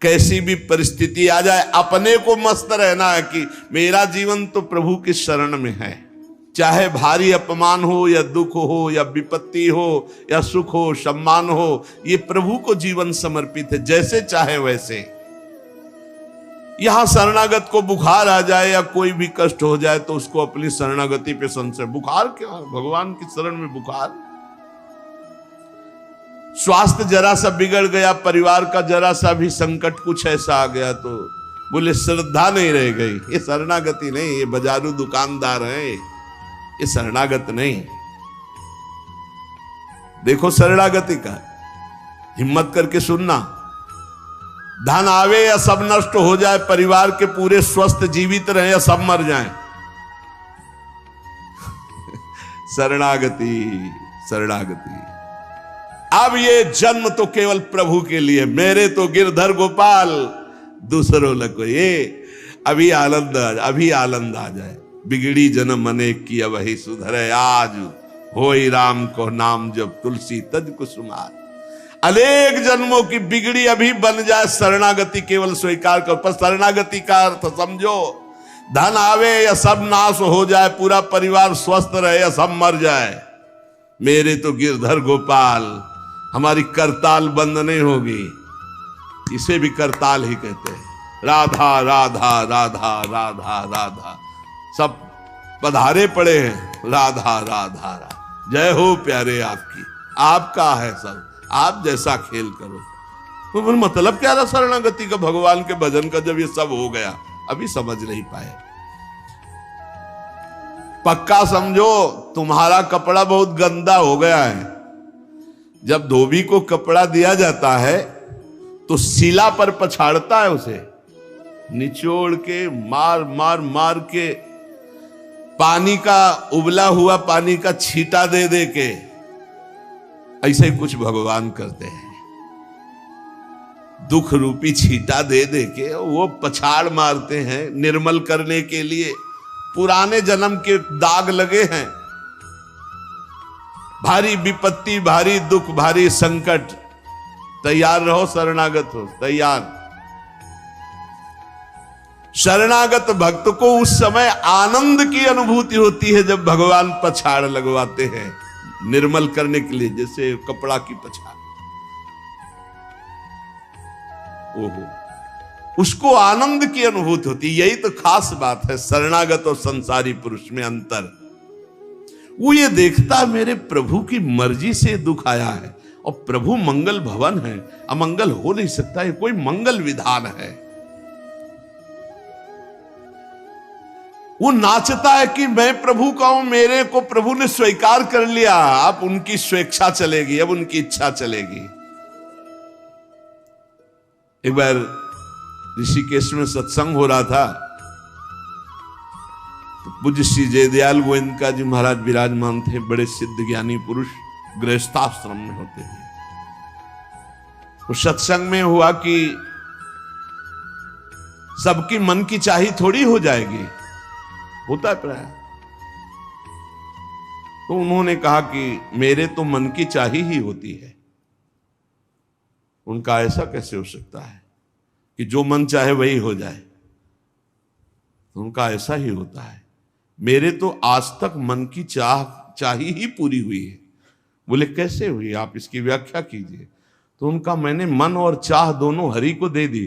कैसी भी परिस्थिति आ जाए अपने को मस्त रहना है कि मेरा जीवन तो प्रभु की शरण में है। चाहे भारी अपमान हो या दुख हो या विपत्ति हो या सुख हो सम्मान हो, ये प्रभु को जीवन समर्पित है, जैसे चाहे वैसे। यहां शरणागत को बुखार आ जाए या कोई भी कष्ट हो जाए तो उसको अपनी शरणागति पे संशय। बुखार क्या, भगवान की शरण में बुखार। स्वास्थ्य जरा सा बिगड़ गया, परिवार का जरा सा भी संकट कुछ ऐसा आ गया तो बोले श्रद्धा नहीं रह गई। ये शरणागति नहीं, ये बाजारू दुकानदार है, ये शरणागत नहीं। देखो शरणागति का हिम्मत करके सुनना। धन आवे या सब नष्ट हो जाए, परिवार के पूरे स्वस्थ जीवित रहे या सब मर जाएं, शरणागति शरणागति। अब ये जन्म तो केवल प्रभु के लिए, मेरे तो गिरधर गोपाल दूसरों लको। ये अभी आनंद आ जाए। बिगड़ी जन्म अनेक की वही सुधरे, आज होई राम को नाम जब तुलसी तज कुसुमार। अनेक जन्मों की बिगड़ी अभी बन जाए, शरणागति केवल स्वीकार कर। पर शरणागति का अर्थ समझो, धन आवे या सब नाश हो जाए, पूरा परिवार स्वस्थ रहे या सब मर जाए, मेरे तो गिरधर गोपाल, हमारी करताल बंद नहीं होगी। इसे भी करताल ही कहते हैं। राधा राधा राधा राधा राधा, सब पधारे पड़े हैं। राधा राधा राधा, जय हो प्यारे आपकी, आपका है सब, आप जैसा खेल करो। तो मतलब क्या रहा शरणागति का, भगवान के भजन का, जब ये सब हो गया अभी समझ नहीं पाए। पक्का समझो तुम्हारा कपड़ा बहुत गंदा हो गया है। जब धोबी को कपड़ा दिया जाता है तो शिला पर पछाड़ता है, उसे निचोड़ के मार मार मार के, पानी का उबला हुआ पानी का छींटा दे दे के, ऐसे ही कुछ भगवान करते हैं। दुख रूपी छींटा दे दे के वो पछाड़ मारते हैं निर्मल करने के लिए। पुराने जन्म के दाग लगे हैं, भारी विपत्ति, भारी दुख, भारी संकट, तैयार रहो, शरणागत हो, तैयार। शरणागत भक्त को उस समय आनंद की अनुभूति होती है जब भगवान पछाड़ लगवाते हैं निर्मल करने के लिए, जैसे कपड़ा की पछाड़। ओहो, उसको आनंद की अनुभूति होती। यही तो खास बात है शरणागत और संसारी पुरुष में अंतर। वो ये देखता मेरे प्रभु की मर्जी से दुख आया है और प्रभु मंगल भवन है, अमंगल हो नहीं सकता, ये कोई मंगल विधान है। वो नाचता है कि मैं प्रभु का हूं, मेरे को प्रभु ने स्वीकार कर लिया, अब उनकी स्वेच्छा चलेगी, अब उनकी इच्छा चलेगी। एक बार ऋषिकेश में सत्संग हो रहा था, तो पूज्य श्री जयदयाल गोविंदका जी महाराज विराजमान थे, बड़े सिद्ध ज्ञानी पुरुष, गृहस्थाश्रम में होते हैं। तो सत्संग में हुआ कि सबकी मन की चाही थोड़ी हो जाएगी, होता है प्राय। तो उन्होंने कहा कि मेरे तो मन की चाही ही होती है। उनका ऐसा कैसे हो सकता है कि जो मन चाहे वही हो जाए? उनका ऐसा ही होता है, मेरे तो आज तक मन की चाही ही पूरी हुई है। बोले कैसे हुई, आप इसकी व्याख्या कीजिए। तो उनका मैंने मन और चाह दोनों हरि को दे दी,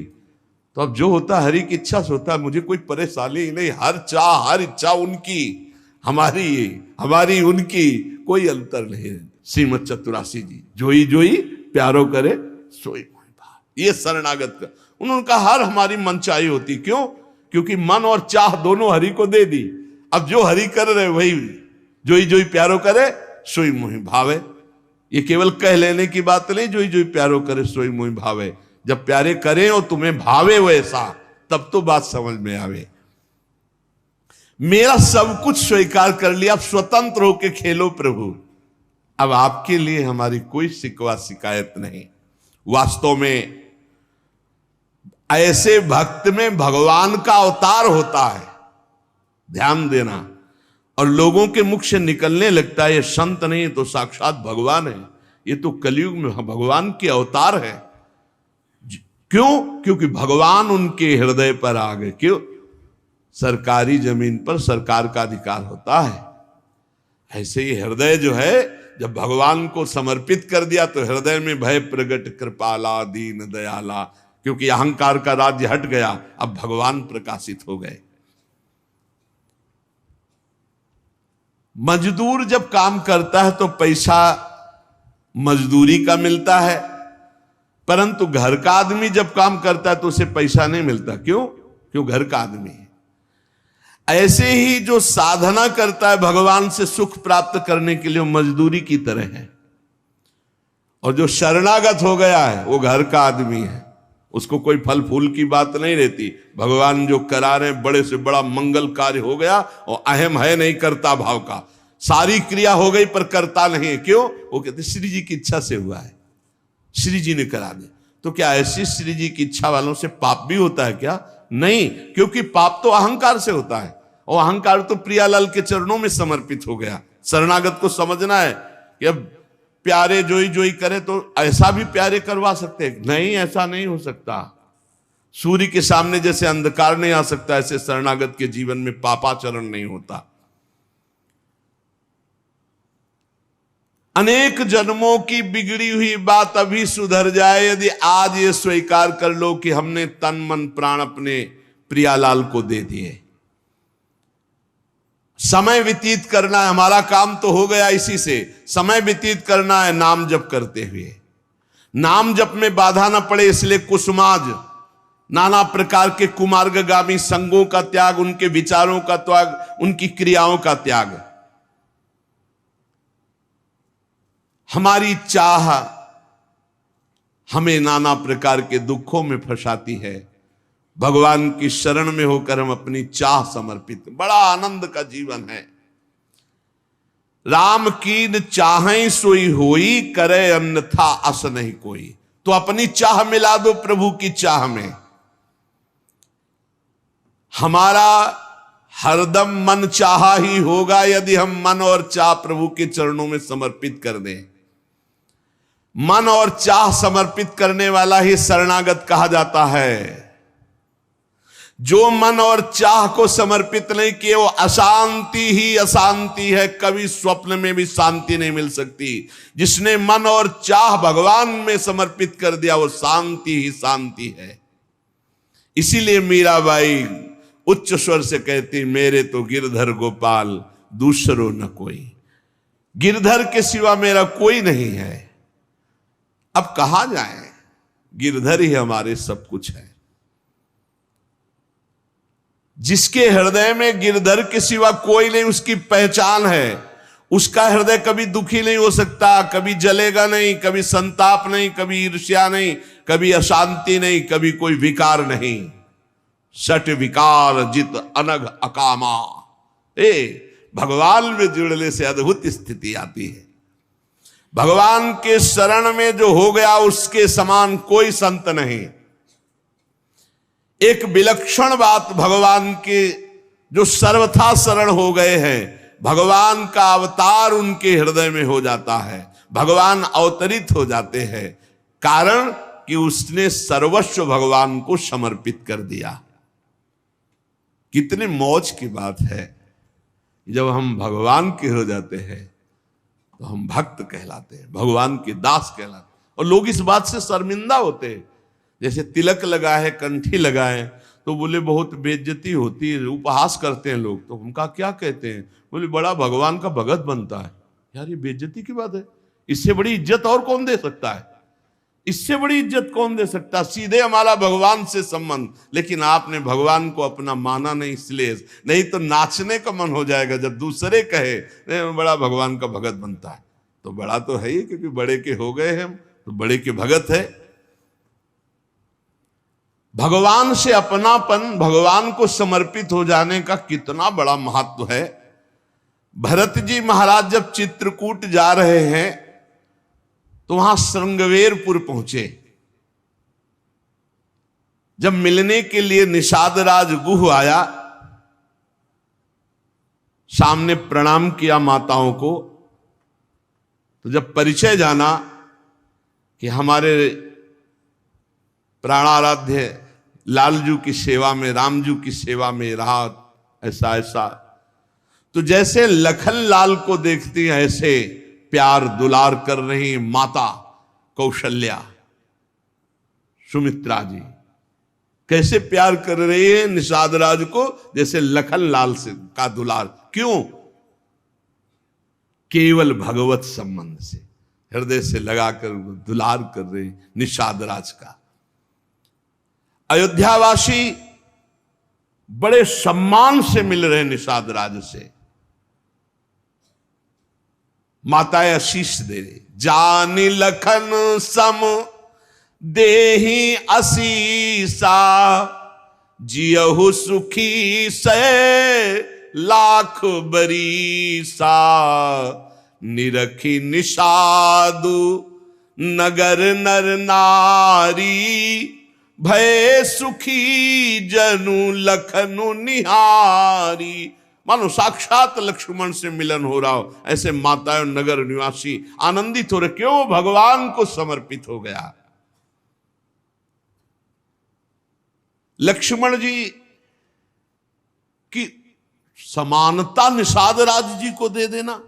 तो अब जो होता हरि की इच्छा से होता है, मुझे कोई परेशानी ही नहीं। हर चाह हर इच्छा उनकी, हमारी उनकी, कोई अंतर नहीं। श्रीमद चतुरासी जी, जोई जोई प्यारो करे सोई भाव, ये शरणागत का। उन्होंने कहा हर हमारी मनचाही होती, क्यों? क्योंकि मन और चाह दोनों हरि को दे दी। अब जो हरि कर रहे वही जोई जोई प्यारो करे सोई मोहि भावे। ये केवल कह लेने की बात नहीं, जोई जोई प्यारो करे सोई मोहि भावे। जब प्यारे करें और तुम्हें भावे वैसा, तब तो बात समझ में आवे। मेरा सब कुछ स्वीकार कर लिया, अब स्वतंत्र होके खेलो प्रभु। अब आपके लिए हमारी कोई शिकवा शिकायत नहीं। वास्तव में ऐसे भक्त में भगवान का अवतार होता है, ध्यान देना। और लोगों के मुख से निकलने लगता है ये संत नहीं तो साक्षात भगवान है, ये तो कलयुग में भगवान के अवतार है। क्यों? क्योंकि भगवान उनके हृदय पर आ गए। क्यों? सरकारी जमीन पर सरकार का अधिकार होता है। ऐसे ही हृदय जो है, जब भगवान को समर्पित कर दिया तो हृदय में भय प्रगट कृपाला दीन दयाला, क्योंकि अहंकार का राज्य हट गया, अब भगवान प्रकाशित हो गए। मजदूर जब काम करता है तो पैसा मजदूरी का मिलता है, परंतु घर का आदमी जब काम करता है तो उसे पैसा नहीं मिलता। क्यों? क्यों? घर का आदमी है। ऐसे ही जो साधना करता है भगवान से सुख प्राप्त करने के लिए, मजदूरी की तरह है। और जो शरणागत हो गया है वो घर का आदमी है, उसको कोई फल फूल की बात नहीं रहती। भगवान जो करा रहे बड़े से बड़ा मंगल कार्य हो गया और अहम है नहीं करता भाव का, सारी क्रिया हो गई पर करता नहीं है। क्यों? वो कहते श्री जी की इच्छा से हुआ है, श्री जी ने करा दे। तो क्या ऐसी श्री जी की इच्छा वालों से पाप भी होता है क्या? नहीं, क्योंकि पाप तो अहंकार से होता है, और अहंकार तो प्रियालाल के चरणों में समर्पित हो गया। शरणागत को समझना है कि अब प्यारे जोई जोई करे तो ऐसा भी प्यारे करवा सकते हैं? नहीं, ऐसा नहीं हो सकता। सूर्य के सामने जैसे अंधकार नहीं आ सकता, ऐसे शरणागत के जीवन में पापाचरण नहीं होता। अनेक जन्मों की बिगड़ी हुई बात अभी सुधर जाए यदि आज ये स्वीकार कर लो कि हमने तन मन प्राण अपने प्रियालाल को दे दिए। समय व्यतीत करना है, हमारा काम तो हो गया इसी से। समय व्यतीत करना है नाम जप करते हुए। नाम जप में बाधा ना पड़े इसलिए कुसुमाज, नाना प्रकार के कुमार्गगामी संगों का त्याग, उनके विचारों का त्याग, उनकी क्रियाओं का त्याग। हमारी चाह हमें नाना प्रकार के दुखों में फंसाती है। भगवान की शरण में होकर हम अपनी चाह समर्पित, बड़ा आनंद का जीवन है। राम कीन चाहें सोई होई, करे अन्यथा अस नहीं कोई। तो अपनी चाह मिला दो प्रभु की चाह में। हमारा हरदम मन चाहा ही होगा यदि हम मन और चाह प्रभु के चरणों में समर्पित कर दें। मन और चाह समर्पित करने वाला ही शरणागत कहा जाता है। जो मन और चाह को समर्पित नहीं किए वो अशांति ही अशांति है, कभी स्वप्न में भी शांति नहीं मिल सकती। जिसने मन और चाह भगवान में समर्पित कर दिया वो शांति ही शांति है। इसीलिए मीराबाई उच्च स्वर से कहती, मेरे तो गिरधर गोपाल दूसरो न कोई। गिरधर के सिवा मेरा कोई नहीं है। अब कहा जाए, गिरधर ही हमारे सब कुछ है। जिसके हृदय में गिरधर के सिवा कोई नहीं, उसकी पहचान है। उसका हृदय कभी दुखी नहीं हो सकता, कभी जलेगा नहीं, कभी संताप नहीं, कभी ईर्ष्या नहीं, कभी अशांति नहीं, कभी कोई विकार नहीं। सट विकार जित अनघ अकामा। भगवान में जुड़ने से अद्भुत स्थिति आती है। भगवान के शरण में जो हो गया उसके समान कोई संत नहीं। एक विलक्षण बात, भगवान के जो सर्वथा शरण हो गए हैं, भगवान का अवतार उनके हृदय में हो जाता है। भगवान अवतरित हो जाते हैं, कारण कि उसने सर्वस्व भगवान को समर्पित कर दिया। कितने मौज की बात है, जब हम भगवान के हो जाते हैं तो हम भक्त कहलाते हैं, भगवान के दास कहलाते हैं। और लोग इस बात से शर्मिंदा होते हैं। जैसे तिलक लगाए, कंठी लगाए तो बोले बहुत बेइज्जती होती है, उपहास करते हैं लोग। तो उनका क्या कहते हैं? बोले बड़ा भगवान का भगत बनता है। यार ये बेइज्जती की बात है। इससे बड़ी इज्जत और कौन दे सकता है? इससे बड़ी इज्जत कौन दे सकता? सीधे हमारा भगवान से संबंध। लेकिन आपने भगवान को अपना माना नहीं, इसलिए नहीं तो नाचने का मन हो जाएगा जब दूसरे कहे बड़ा भगवान का भगत बनता है। तो बड़ा तो है ही, क्योंकि बड़े के हो गए हम तो बड़े के भगत है। भगवान से अपनापन, भगवान को समर्पित हो जाने का कितना बड़ा महत्व है। भरत जी महाराज जब चित्रकूट जा रहे हैं तो वहां श्रृंगवेरपुर पहुंचे। जब मिलने के लिए निषादराज गुह आया, सामने प्रणाम किया माताओं को, तो जब परिचय जाना कि हमारे प्राणाराध्य लालजू की सेवा में, रामजू की सेवा में रहा, ऐसा ऐसा। तो जैसे लखन लाल को देखती हैं ऐसे प्यार दुलार कर रही माता कौशल्या, सुमित्रा जी कैसे प्यार कर रही है निषाद राज को, जैसे लखन लाल से का दुलार। क्यों? केवल भगवत संबंध से हृदय से लगाकर दुलार कर रहे निषाद राज का। अयोध्यावासी बड़े सम्मान से मिल रहे निषाद राज से, माताएं आशीष दे रही, जानी लखन सम देही असीसा, जियहु सुखी से लाख बरीसा, निरखी निषादु नगर नर नारी, भय सुखी जनु लखनु निहारी। मानो साक्षात लक्ष्मण से मिलन हो रहा हो, ऐसे माताएं और नगर निवासी आनंदित हो रहे। क्यों? भगवान को समर्पित हो गया। लक्ष्मण जी की समानता निषाद राज जी को दे देना,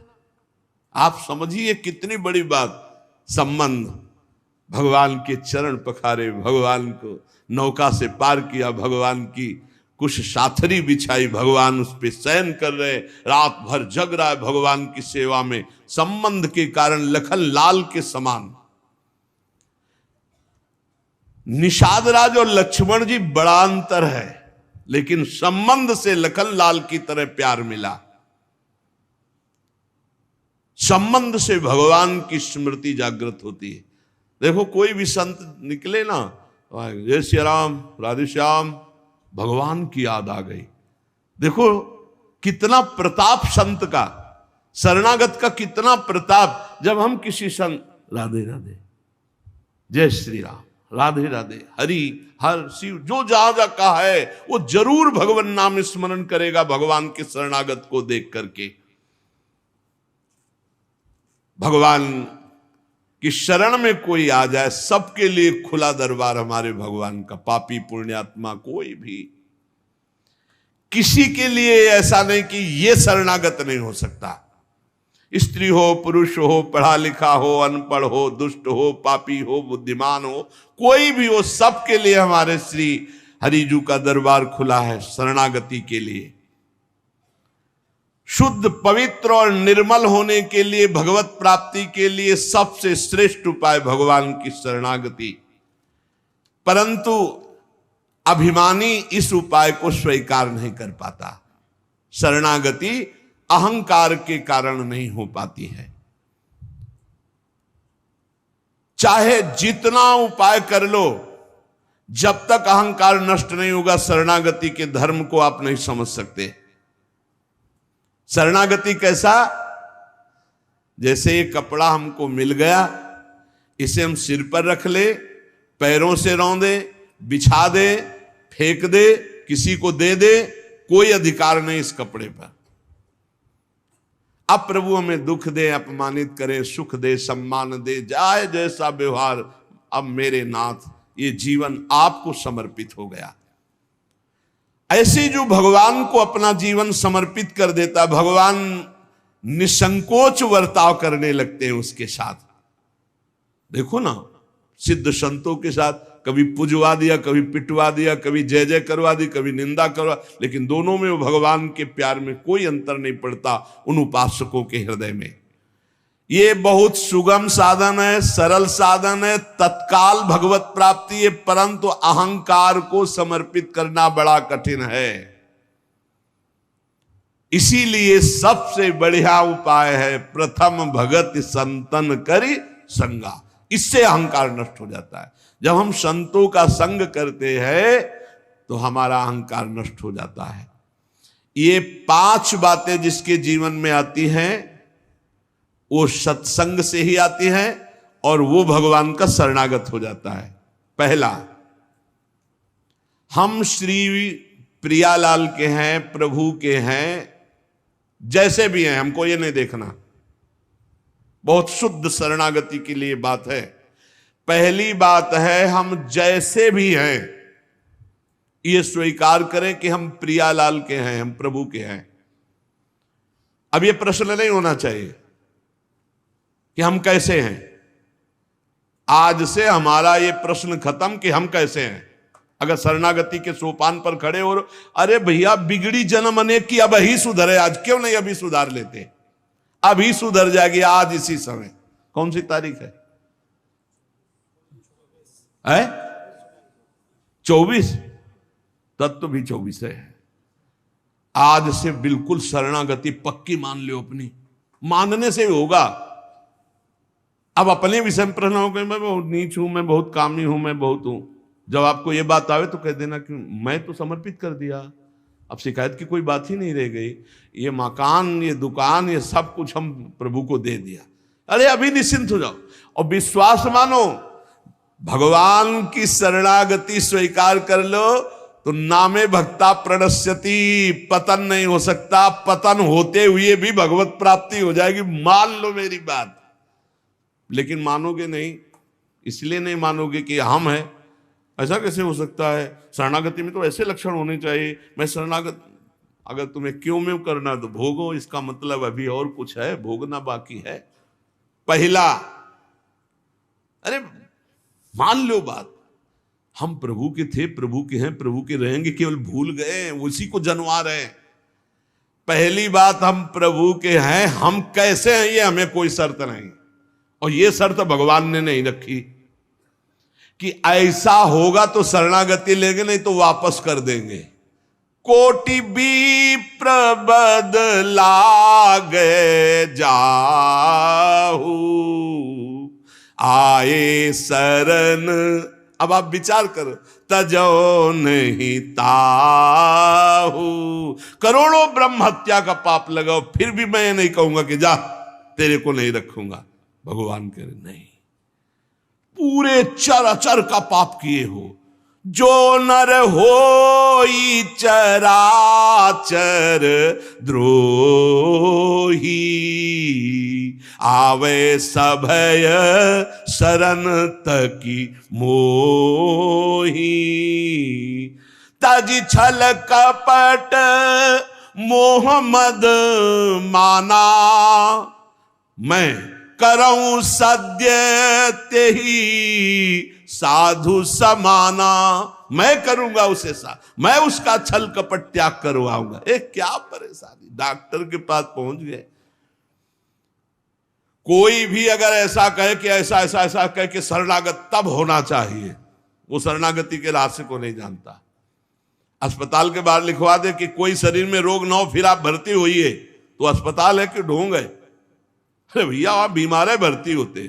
आप समझिए कितनी बड़ी बात। संबंध, भगवान के चरण पखारे, भगवान को नौका से पार किया, भगवान की कुछ साथरी बिछाई, भगवान उस पे शयन कर रहे, रात भर जग रहा है भगवान की सेवा में। संबंध के कारण लखन लाल के समान। निषाद राज और लक्ष्मण जी बड़ा अंतर है, लेकिन संबंध से लखन लाल की तरह प्यार मिला। संबंध से भगवान की स्मृति जागृत होती है। देखो कोई भी संत निकले ना, जय श्री राम राधे श्याम, भगवान की याद आ गई। देखो कितना प्रताप संत का, शरणागत का कितना प्रताप। जब हम किसी संत राधे राधे, जय श्री राम, राधे राधे, हरि हर शिव, जो जहां जहां कहा है वो जरूर भगवान नाम स्मरण करेगा भगवान के शरणागत को देख करके। भगवान की शरण में कोई आ जाए, सबके लिए खुला दरबार हमारे भगवान का। पापी पुण्यात्मा कोई भी, किसी के लिए ऐसा नहीं कि ये शरणागत नहीं हो सकता। स्त्री हो, पुरुष हो, पढ़ा लिखा हो, अनपढ़ हो, दुष्ट हो, पापी हो, बुद्धिमान हो, कोई भी हो, सबके लिए हमारे श्री हरिजू का दरबार खुला है शरणागति के लिए। शुद्ध, पवित्र और निर्मल होने के लिए, भगवत प्राप्ति के लिए सबसे श्रेष्ठ उपाय भगवान की शरणागति। परंतु अभिमानी इस उपाय को स्वीकार नहीं कर पाता। शरणागति अहंकार के कारण नहीं हो पाती है। चाहे जितना उपाय कर लो, जब तक अहंकार नष्ट नहीं होगा, शरणागति के धर्म को आप नहीं समझ सकते। शरणागति कैसा? जैसे ये कपड़ा हमको मिल गया, इसे हम सिर पर रख ले, पैरों से रौंदे, बिछा दे, फेंक दे, किसी को दे दे, कोई अधिकार नहीं इस कपड़े पर। अब प्रभु हमें दुख दे, अपमानित करे, सुख दे, सम्मान दे, जाए जैसा व्यवहार, अब मेरे नाथ ये जीवन आपको समर्पित हो गया। ऐसे जो भगवान को अपना जीवन समर्पित कर देता, भगवान निसंकोच वर्ताव करने लगते हैं उसके साथ। देखो ना, सिद्ध संतों के साथ कभी पुजवा दिया, कभी पिटवा दिया, कभी जय जय करवा दी, कभी निंदा करवा, लेकिन दोनों में वो भगवान के प्यार में कोई अंतर नहीं पड़ता उन उपासकों के हृदय में। ये बहुत सुगम साधन है, सरल साधन है, तत्काल भगवत प्राप्ति है, परंतु अहंकार को समर्पित करना बड़ा कठिन है। इसीलिए सबसे बढ़िया उपाय है प्रथम भगत संतन करि संगा। इससे अहंकार नष्ट हो जाता है। जब हम संतों का संग करते हैं तो हमारा अहंकार नष्ट हो जाता है। ये 5 बातें जिसके जीवन में आती हैं वो सत्संग से ही आती हैं और वो भगवान का शरणागत हो जाता है। पहला, हम श्री प्रियालाल के हैं, प्रभु के हैं, जैसे भी हैं, हमको ये नहीं देखना। बहुत शुद्ध शरणागति के लिए बात है। पहली बात है हम जैसे भी हैं ये स्वीकार करें कि हम प्रियालाल के हैं, हम प्रभु के हैं। अब ये प्रश्न नहीं होना चाहिए कि हम कैसे हैं। आज से हमारा ये प्रश्न खत्म कि हम कैसे हैं। अगर शरणागति के सोपान पर खड़े और अरे भैया बिगड़ी जन्म अनेक की, अब ही सुधरे, आज क्यों नहीं अभी सुधार लेते, अभी सुधर जाएगी आज इसी समय। कौन सी तारीख है? 24। तत्व भी 24 है। आज से बिल्कुल शरणागति पक्की मान लो अपनी, मानने से होगा। अब अपने विषय में प्रश्न हो गए, मैं बहुत नीच हूं, मैं बहुत कामी हूं, मैं बहुत हूं। जब आपको ये बात आवे तो कह देना कि मैं तो समर्पित कर दिया, अब शिकायत की कोई बात ही नहीं रह गई। ये मकान, ये दुकान, ये सब कुछ हम प्रभु को दे दिया। अरे अभी निश्चिंत हो जाओ और विश्वास मानो, भगवान की शरणागति स्वीकार कर लो तो नामे भक्ता प्रणश्यति, पतन नहीं हो सकता। पतन होते हुए भी भगवत प्राप्ति हो जाएगी, मान लो मेरी बात। लेकिन मानोगे नहीं, इसलिए नहीं मानोगे कि हम हैं। ऐसा कैसे हो सकता है? शरणागति में तो ऐसे लक्षण होने चाहिए। मैं शरणागत, अगर तुम्हें क्यों में करना तो भोगो, इसका मतलब अभी और कुछ है, भोगना बाकी है। पहला, अरे मान लो बात, हम प्रभु के थे, प्रभु के हैं, प्रभु के रहेंगे, केवल भूल गए, उसी को जनवा रहे हैं। पहली बात, हम प्रभु के हैं, हम कैसे हैं ये हमें कोई शर्त नहीं, और ये शर्त भगवान ने नहीं रखी कि ऐसा होगा तो शरणागति लेंगे, नहीं तो वापस कर देंगे। कोटि विप्र बदला गए जाहू, आए शरण। अब आप विचार करो, तजो नहीं ताहू। करोड़ों ब्रह्म हत्या का पाप लगाओ, फिर भी मैं नहीं कहूंगा कि जा तेरे को नहीं रखूंगा। भगवान कह रहे नहीं, पूरे चराचर का पाप किए हो, जो नर होई चराचर द्रोही, आवे सभय शरण तकी मोही। तज छल कपट मोह मद माना, मैं करऊं सद्य तेहि साधु समाना। मैं करूंगा उसे मैं उसका छल कपट त्याग करवाऊंगा। क्या परेशानी, डॉक्टर के पास पहुंच गए। कोई भी अगर ऐसा कहे कि ऐसा ऐसा ऐसा कहे कि शरणागत तब होना चाहिए, वो शरणागति के रहस्य को नहीं जानता। अस्पताल के बाहर लिखवा दे कि कोई शरीर में रोग ना हो फिर आप भर्ती होइए, तो अस्पताल है कि ढोंग है? अरे भैया आप बीमार है, भर्ती होते।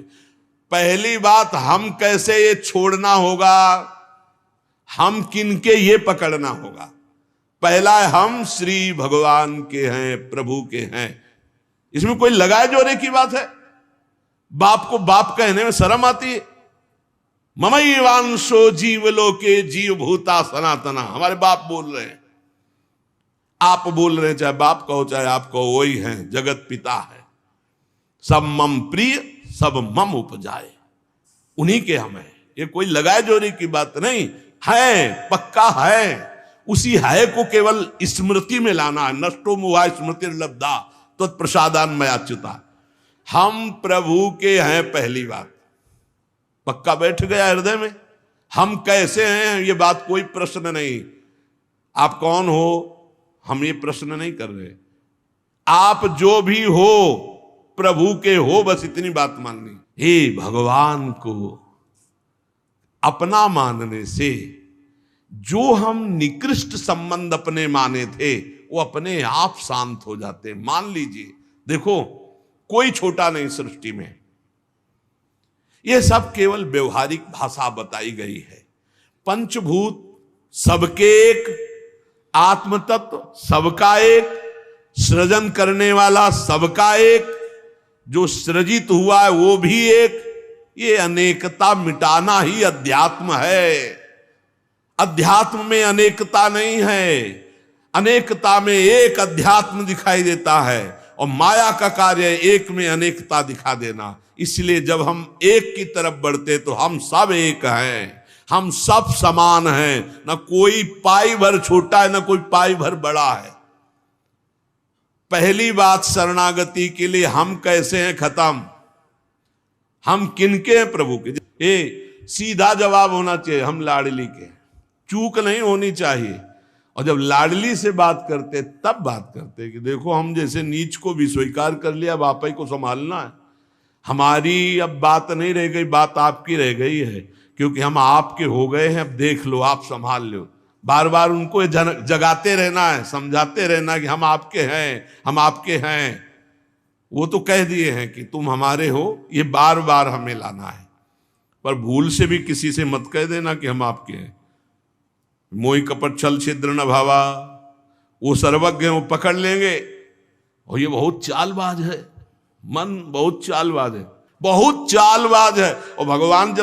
पहली बात, हम कैसे ये छोड़ना होगा, हम किनके ये पकड़ना होगा। पहला है, हम श्री भगवान के हैं, प्रभु के हैं। इसमें कोई लगाए जोड़े की बात है? बाप को बाप कहने में शर्म आती है। ममैवांशो जीवलोके जीव भूता सनातना, हमारे बाप बोल रहे हैं, आप बोल रहे हैं, चाहे बाप कहो चाहे आप कहो, वही हैं, जगत पिता है। सब मम प्रिय सब मम उपजाए, उन्हीं के हम हैं। ये कोई लगाए जोड़ी की बात नहीं है, पक्का है। उसी है को केवल स्मृति में लाना है। नष्टो मुहा स्मृति लब्धा तत्प्रसादान मयाच्युता। हम प्रभु के हैं, पहली बात पक्का बैठ गया हृदय में। हम कैसे हैं ये बात कोई प्रश्न नहीं। आप कौन हो हम ये प्रश्न नहीं कर रहे। आप जो भी हो प्रभु के हो, बस इतनी बात माननी। हे भगवान को अपना मानने से जो हम निकृष्ट संबंध अपने माने थे वो अपने आप शांत हो जाते। मान लीजिए, देखो कोई छोटा नहीं सृष्टि में, ये सब केवल व्यवहारिक भाषा बताई गई है। पंचभूत सबके एक, आत्म तत्व सबका एक, सृजन करने वाला सबका एक, जो सृजित हुआ है वो भी एक। ये अनेकता मिटाना ही अध्यात्म है। अध्यात्म में अनेकता नहीं है, अनेकता में एक अध्यात्म दिखाई देता है। और माया का कार्य है एक में अनेकता दिखा देना। इसलिए जब हम एक की तरफ बढ़ते तो हम सब एक हैं, हम सब समान हैं, न कोई पाई भर छोटा है न कोई पाई भर बड़ा है। पहली बात शरणागति के लिए हम कैसे हैं खत्म, हम किनके हैं प्रभु के। ये सीधा जवाब होना चाहिए, हम लाडली के, चूक नहीं होनी चाहिए। और जब लाडली से बात करते तब बात करते कि देखो हम जैसे नीच को भी स्वीकार कर लिया, अब आप ही को संभालना है, हमारी अब बात नहीं रह गई, बात आपकी रह गई है, क्योंकि हम आपके हो गए हैं, अब देख लो आप संभाल लो। बार बार उनको जगाते रहना है, समझाते रहना कि हम आपके हैं, हम आपके हैं। वो तो कह दिए हैं कि तुम हमारे हो, ये बार बार हमें लाना है। पर भूल से भी किसी से मत कह देना कि हम आपके हैं। मोहि कपट छल छिद्र न भावा, वो सर्वज्ञ हैं, वो पकड़ लेंगे। और ये बहुत चालबाज है, मन बहुत चालबाज है, बहुत चालबाज है। और भगवान जब